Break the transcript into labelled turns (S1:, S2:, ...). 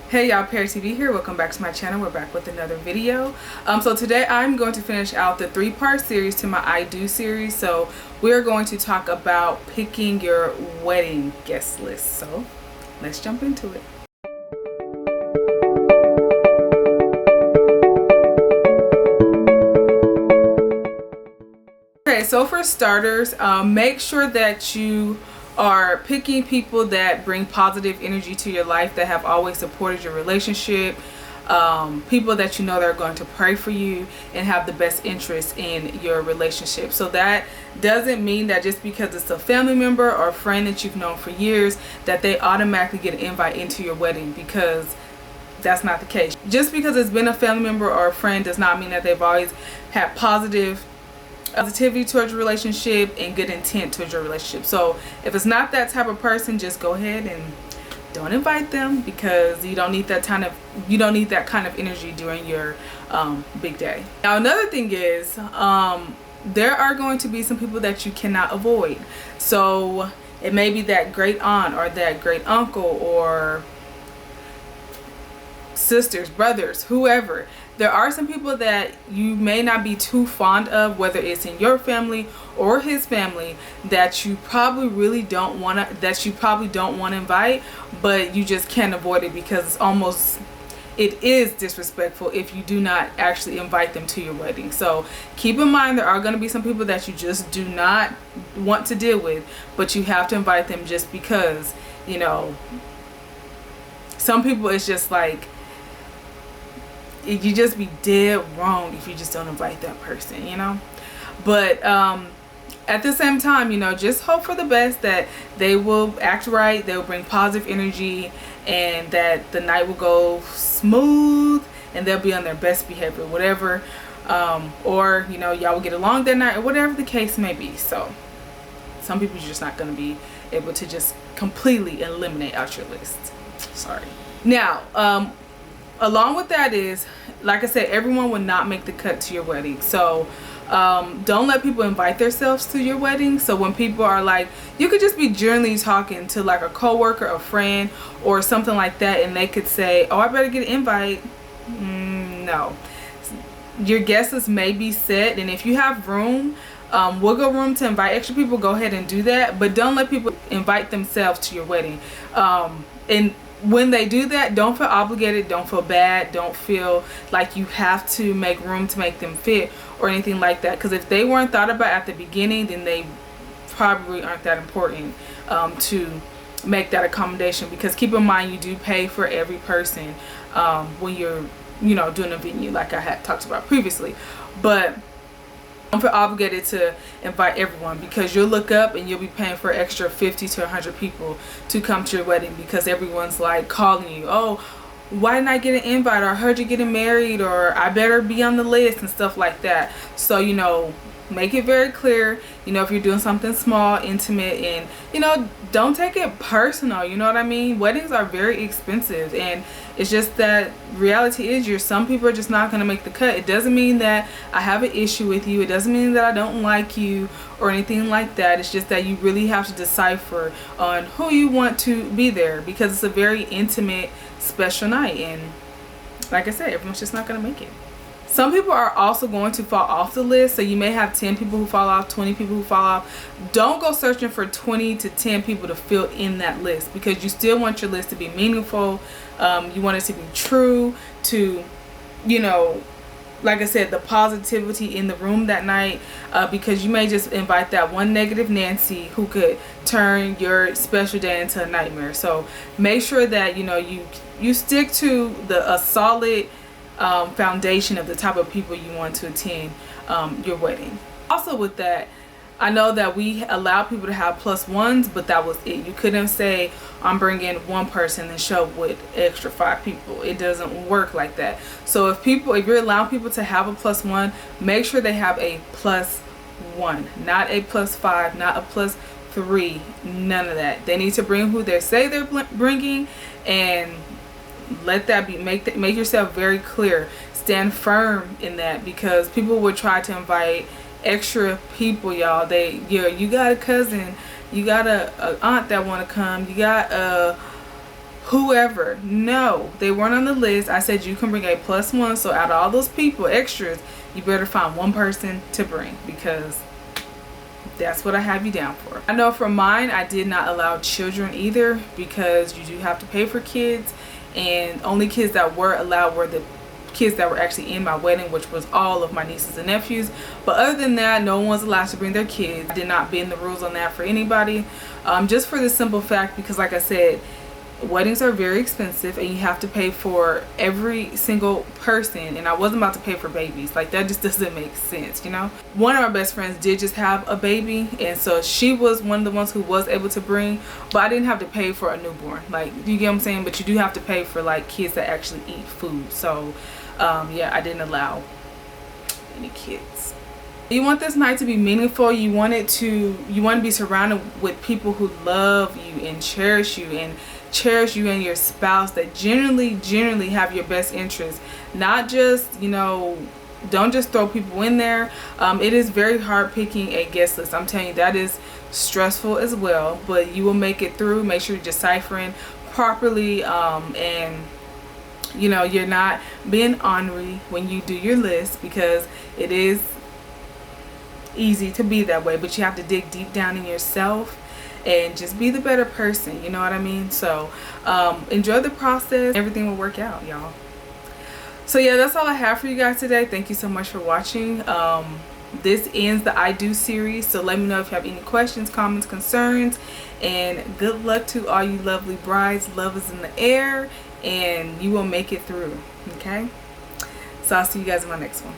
S1: Hey y'all, Perry TV here. Welcome back to my channel. We're back with another video. So today I'm going to finish out the 3-part series to my I Do series. So we're going to talk about picking your wedding guest list. So let's jump into it. Okay, so for starters, make sure that you are picking people that bring positive energy to your life, that have always supported your relationship, people that you know that are going to pray for you and have the best interest in your relationship. So that doesn't mean that just because it's a family member or a friend that you've known for years that they automatically get an invite into your wedding, because that's not the case. Just because it's been a family member or a friend does not mean that they've always had positivity towards your relationship and good intent towards your relationship. So if it's not that type of person, just go ahead and don't invite them, because you don't need that kind of energy during your big day. Now another thing is, there are going to be some people that you cannot avoid. So it may be that great aunt or that great uncle or sisters, brothers, whoever. There are some people that you may not be too fond of, whether it's in your family or his family, that you probably really don't want to invite, but you just can't avoid it, because it is disrespectful if you do not actually invite them to your wedding. So keep in mind, there are going to be some people that you just do not want to deal with, but you have to invite them, just because, you know, some people, it's just like, you just be dead wrong if you just don't invite that person, you know. But at the same time, you know, just hope for the best, that they will act right, they'll bring positive energy, and that the night will go smooth and they'll be on their best behavior, whatever, or, you know, y'all will get along that night, or whatever the case may be. So some people you're just not going to be able to just completely eliminate out your list. Sorry. Now along with that is, like I said, everyone will not make the cut to your wedding. So don't let people invite themselves to your wedding. So when people are like, you could just be generally talking to like a coworker, a friend, or something like that, and they could say, oh, I better get an invite. No. Your guest list may be set, and if you have room, wiggle room to invite extra people, go ahead and do that. But don't let people invite themselves to your wedding. And when they do that, don't feel obligated, don't feel bad, don't feel like you have to make room to make them fit or anything like that. Because if they weren't thought about at the beginning, then they probably aren't that important to make that accommodation. Because keep in mind, you do pay for every person when you're, you know, doing a venue, like I had talked about previously. But don't feel obligated to invite everyone, because you'll look up and you'll be paying for extra 50 to 100 people to come to your wedding, because everyone's like calling you, oh, why didn't I get an invite, or I heard you're getting married, or I better be on the list, and stuff like that. So, you know, make it very clear, you know, if you're doing something small, intimate, and, you know, don't take it personal, you know what I mean? Weddings are very expensive, and it's just that reality is, some people are just not going to make the cut. It doesn't mean that I have an issue with you. It doesn't mean that I don't like you or anything like that. It's just that you really have to decipher on who you want to be there, because it's a very intimate, special night, and like I said, everyone's just not going to make it. Some people are also going to fall off the list. So you may have 10 people who fall off, 20 people who fall off. Don't go searching for 20 to 10 people to fill in that list, because you still want your list to be meaningful. You want it to be true to, you know, like I said, the positivity in the room that night, because you may just invite that one negative Nancy who could turn your special day into a nightmare. So make sure that, you know, you stick to a solid foundation of the type of people you want to attend your wedding. Also with that, I know that we allow people to have plus ones, but that was it. You couldn't say, I'm bringing one person and show up with extra 5 people. It doesn't work like that. So if you're allowing people to have a plus one, make sure they have a plus 1, not a plus 5, not a plus 3, none of that. They need to bring who they say they're bringing, and let that be, make yourself very clear. Stand firm in that, because people will try to invite extra people, y'all. You got a cousin, you got a aunt that want to come, you got whoever. No, they weren't on the list. I said you can bring a +1. So out of all those people, extras, you better find one person to bring, because that's what I have you down for. I know for mine, I did not allow children either, because you do have to pay for kids, and only kids that were allowed were the kids that were actually in my wedding, which was all of my nieces and nephews. But other than that, no one was allowed to bring their kids. I did not bend the rules on that for anybody, just for the simple fact, because like I said, weddings are very expensive and you have to pay for every single person, and I wasn't about to pay for babies. Like, that just doesn't make sense, you know. One of my best friends did just have a baby, and so she was one of the ones who was able to bring, but I didn't have to pay for a newborn. Like, you get what I'm saying? But you do have to pay for like kids that actually eat food. So yeah, I didn't allow any kids. You want this night to be meaningful. You want to be surrounded with people who love you and cherish you and your spouse, that generally have your best interest. Not just, you know, don't just throw people in there. It is very hard picking a guest list. I'm telling you, that is stressful as well, but you will make it through. Make sure you're deciphering properly, and you know, you're not being ornery when you do your list, because it is easy to be that way, but you have to dig deep down in yourself and just be the better person, you know what I mean? So enjoy the process. Everything will work out, y'all. So yeah, that's all I have for you guys today. Thank you so much for watching. This ends the I Do series, so let me know if you have any questions, comments, concerns, and good luck to all you lovely brides. Love is in the air, and you will make it through. Okay, so I'll see you guys in my next one.